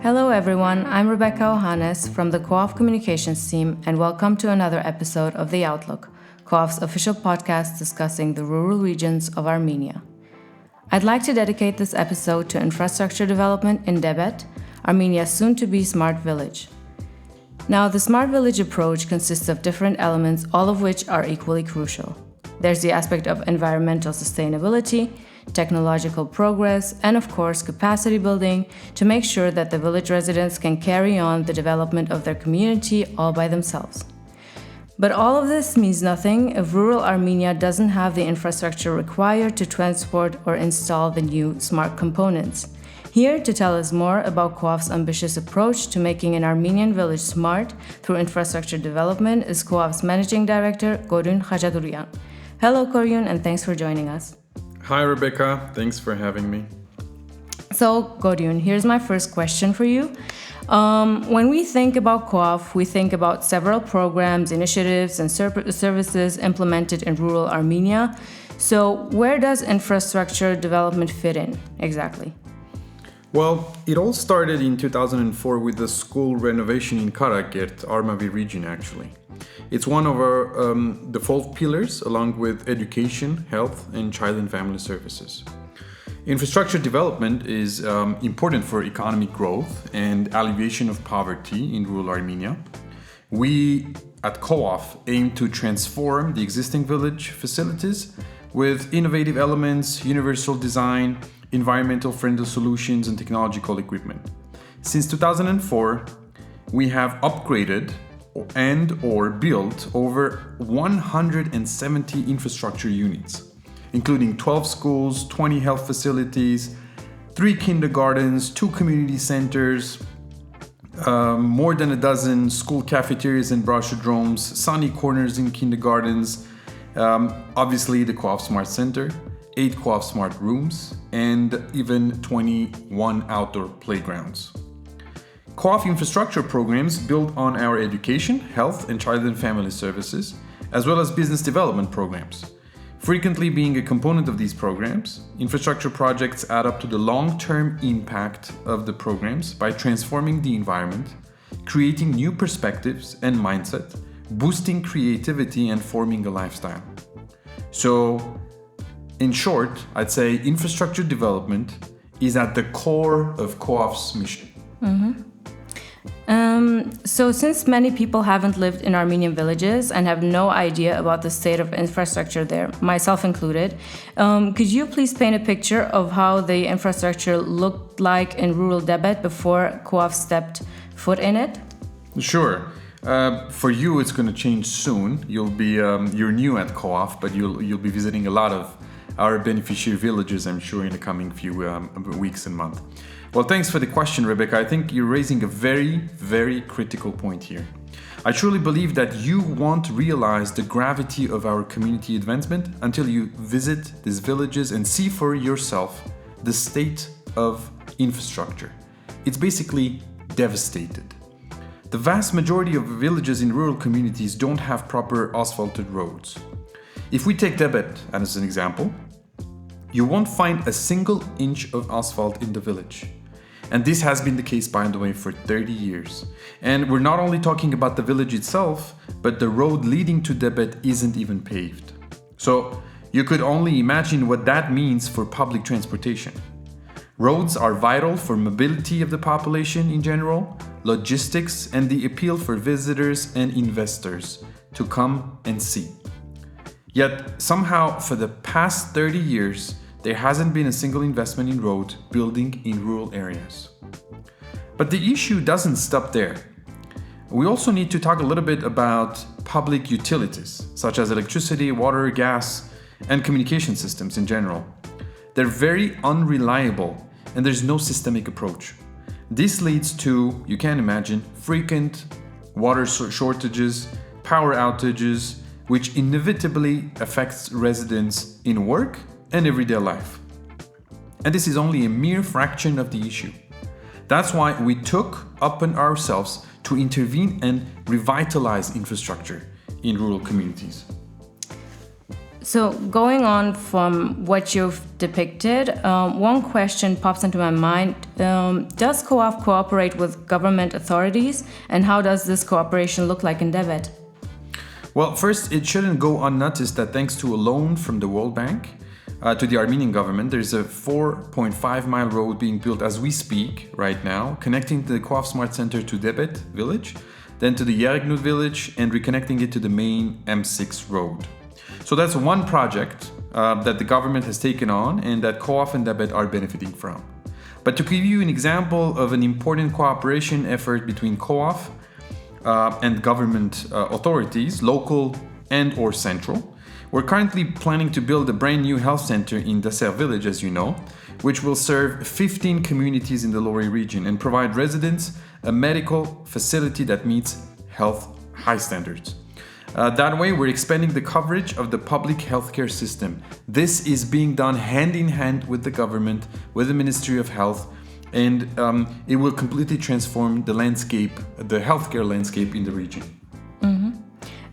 Hello everyone, I'm Rebecca Ohanes from the COAF Communications team and welcome to another episode of The Outlook, COAF's official podcast discussing the rural regions of Armenia. I'd like to dedicate this episode to infrastructure development in Debet, Armenia's soon-to-be smart village. Now, the smart village approach consists of different elements, all of which are equally crucial. There's the aspect of environmental sustainability, technological progress, and of course, capacity building to make sure that the village residents can carry on the development of their community all by themselves. But all of this means nothing if rural Armenia doesn't have the infrastructure required to transport or install the new smart components. Here to tell us more about COAF's ambitious approach to making an Armenian village smart through infrastructure development is COAF's Managing Director, Korioun Khatchadourian. Hello, Korioun, and thanks for joining us. Hi, Rebecca. Thanks for having me. So, Korioun, here's my first question for you. When we think about COAF, we think about several programs, initiatives, and services implemented in rural Armenia. So, where does infrastructure development fit in exactly? Well, it all started in 2004 with the school renovation in Karakert, Armavir region, actually. It's one of our default pillars, along with education, health, and child and family services. Infrastructure development is important for economic growth and alleviation of poverty in rural Armenia. We at COAF aim to transform the existing village facilities with innovative elements, universal design, environmental friendly solutions, and technological equipment. Since 2004, we have upgraded and/or built over 170 infrastructure units, including 12 schools, 20 health facilities, 3 kindergartens, 2 community centers, more than a dozen school cafeterias and brochurodromes, sunny corners in kindergartens, obviously the COAF Smart Center, 8 COAF Smart Rooms, and even 21 outdoor playgrounds. COAF infrastructure programs build on our education, health, and child and family services, as well as business development programs. Frequently being a component of these programs, infrastructure projects add up to the long-term impact of the programs by transforming the environment, creating new perspectives and mindset, boosting creativity, and forming a lifestyle. So, in short, I'd say infrastructure development is at the core of COAF's mission. So since many people haven't lived in Armenian villages and have no idea about the state of infrastructure there, myself included, could you please paint a picture of how the infrastructure looked like in rural Debet before COAF stepped foot in it? Sure. For you, it's going to change soon. You're new at COAF, but you'll be visiting a lot of our beneficiary villages, I'm sure, in the coming few weeks and months. Well, thanks for the question, Rebecca. I think you're raising a very, very critical point here. I truly believe that you won't realize the gravity of our community advancement until you visit these villages and see for yourself the state of infrastructure. It's basically devastated. The vast majority of villages in rural communities don't have proper asphalted roads. If we take Debet as an example, you won't find a single inch of asphalt in the village. And this has been the case, by the way, for 30 years. And we're not only talking about the village itself, but the road leading to Debet isn't even paved. So you could only imagine what that means for public transportation. Roads are vital for mobility of the population in general, logistics, and the appeal for visitors and investors to come and see. Yet, somehow, for the past 30 years, there hasn't been a single investment in road building in rural areas. But the issue doesn't stop there. We also need to talk a little bit about public utilities, such as electricity, water, gas, and communication systems in general. They're very unreliable, and there's no systemic approach. This leads to, you can imagine, frequent water shortages, power outages, which inevitably affects residents in work and everyday life. And this is only a mere fraction of the issue. That's why we took upon ourselves to intervene and revitalize infrastructure in rural communities. So, going on from what you've depicted, one question pops into my mind. Does COAF cooperate with government authorities, and how does this cooperation look like in Debet? Well, first, it shouldn't go unnoticed that thanks to a loan from the World Bank to the Armenian government, there's a 4.5-mile road being built as we speak right now, connecting the COAF Smart Center to Debet village, then to the Yergnut village, and reconnecting it to the main M6 road. So that's one project that the government has taken on and that COAF and Debet are benefiting from. But to give you an example of an important cooperation effort between COAF and government authorities, local and or central, we're currently planning to build a brand new health center in Daser village, as you know, which will serve 15 communities in the Lori region and provide residents a medical facility that meets health high standards. That way, we're expanding the coverage of the public healthcare system. This is being done hand in hand with the government, with the Ministry of Health, and it will completely transform the landscape, the healthcare landscape in the region. Mm-hmm.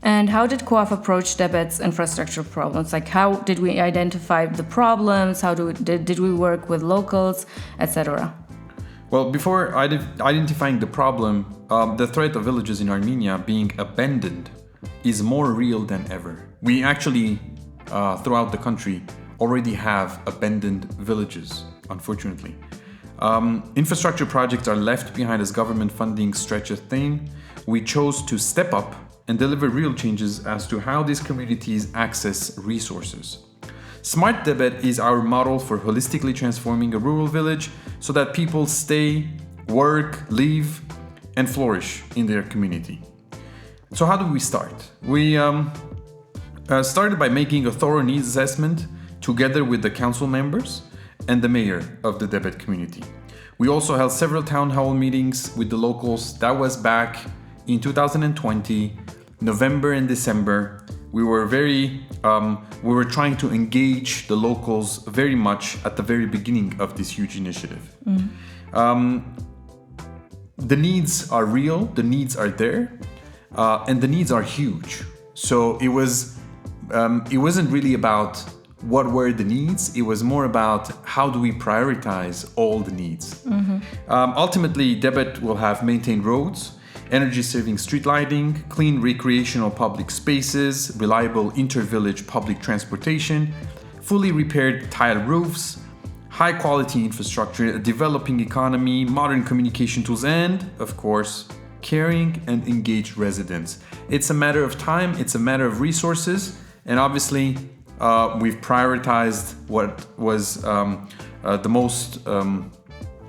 And how did COAF approach Debet's infrastructure problems? Like, how did we identify the problems? How did we work with locals, etc.? Well, before identifying the problem, the threat of villages in Armenia being abandoned is more real than ever. We actually, throughout the country, already have abandoned villages, unfortunately. Infrastructure projects are left behind as government funding stretches thin. We chose to step up and deliver real changes as to how these communities access resources. Smart Debet is our model for holistically transforming a rural village so that people stay, work, live, and flourish in their community. So how do we start? We started by making a thorough needs assessment together with the council members and the mayor of the Debet community. We also held several town hall meetings with the locals. That was back in 2020, November and December. We were trying to engage the locals very much at the very beginning of this huge initiative. Mm-hmm. The needs are real, the needs are there. And the needs are huge. So it wasn't really about what were the needs. It was more about how do we prioritize all the needs. Mm-hmm. Ultimately, Debet will have maintained roads, energy-saving street lighting, clean recreational public spaces, reliable inter-village public transportation, fully repaired tile roofs, high-quality infrastructure, a developing economy, modern communication tools, and, of course, caring and engaged residents. It's a matter of time, it's a matter of resources, and obviously we've prioritized what was the most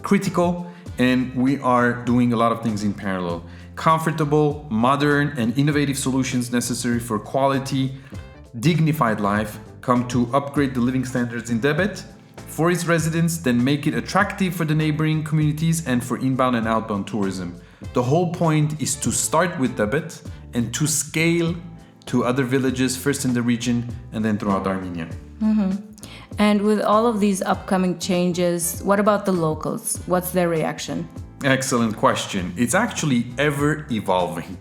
critical, and we are doing a lot of things in parallel. Comfortable, modern, and innovative solutions necessary for quality, dignified life come to upgrade the living standards in Debet for its residents, then make it attractive for the neighboring communities and for inbound and outbound tourism. The whole point is to start with Debet and to scale to other villages, first in the region and then throughout Armenia. Mm-hmm. And with all of these upcoming changes, what about the locals? What's their reaction? Excellent question. It's actually ever evolving.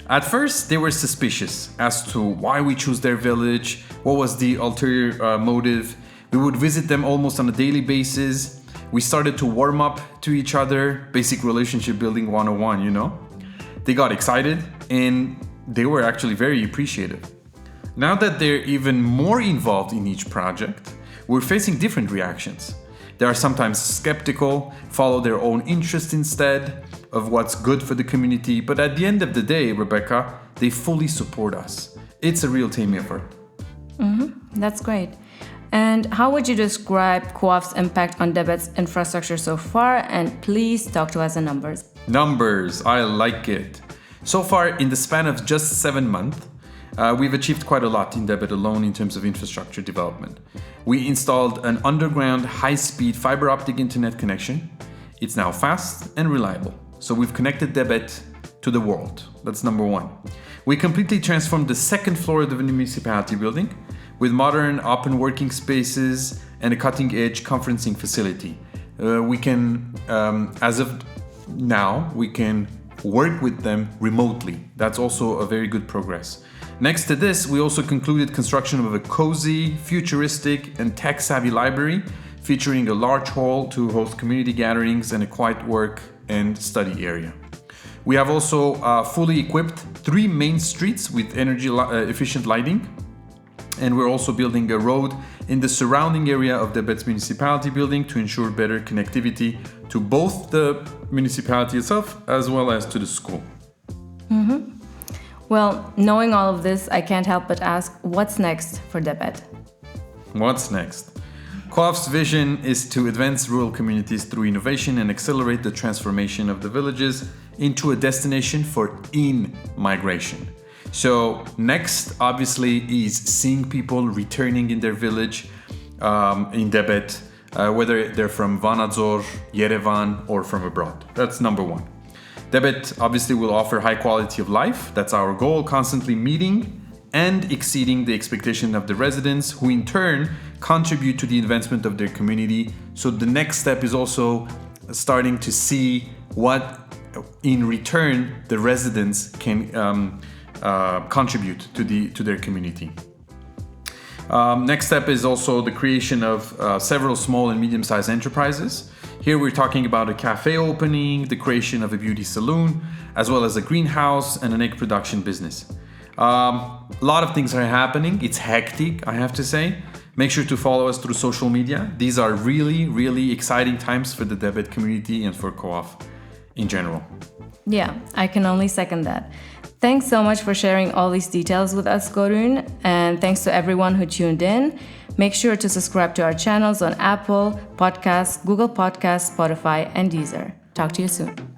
At first, they were suspicious as to why we choose their village, what was the ulterior motive. We would visit them almost on a daily basis. We started to warm up to each other, basic relationship building 101, you know? They got excited and they were actually very appreciative. Now that they're even more involved in each project, we're facing different reactions. They are sometimes skeptical, follow their own interest instead of what's good for the community. But at the end of the day, Rebecca, they fully support us. It's a real team effort. Mm-hmm. That's great. And how would you describe COAF's impact on Debet's infrastructure so far? And please talk to us in numbers. Numbers, I like it. So far, in the span of just 7 months, we've achieved quite a lot in Debet alone in terms of infrastructure development. We installed an underground high-speed fiber optic internet connection. It's now fast and reliable. So we've connected Debet to the world. That's number one. We completely transformed the second floor of the municipality building with modern open working spaces and a cutting-edge conferencing facility. We can, as of now, we can work with them remotely. That's also a very good progress. Next to this, we also concluded construction of a cozy, futuristic, and tech-savvy library featuring a large hall to host community gatherings and a quiet work and study area. We have also fully equipped 3 main streets with energy-efficient lighting, and we're also building a road in the surrounding area of Debet's municipality building to ensure better connectivity to both the municipality itself as well as to the school. Well, knowing all of this, I can't help but ask, what's next for Debet? What's next? COAF's vision is to advance rural communities through innovation and accelerate the transformation of the villages into a destination for in-migration. So next, obviously, is seeing people returning in their village in Debet, whether they're from Vanadzor, Yerevan, or from abroad. That's number 1. Debet obviously will offer high quality of life. That's our goal, constantly meeting and exceeding the expectation of the residents, who in turn contribute to the advancement of their community. So the next step is also starting to see what in return the residents can contribute to their community. Next step is also the creation of several small and medium-sized enterprises. Here we're talking about a cafe opening, the creation of a beauty salon, as well as a greenhouse and an egg production business. A lot of things are happening. It's hectic, I have to say. Make sure to follow us through social media. These are really, really exciting times for the Debet community and for COAF in general. Yeah, I can only second that. Thanks so much for sharing all these details with us, Korioun, and thanks to everyone who tuned in. Make sure to subscribe to our channels on Apple Podcasts, Google Podcasts, Spotify, and Deezer. Talk to you soon.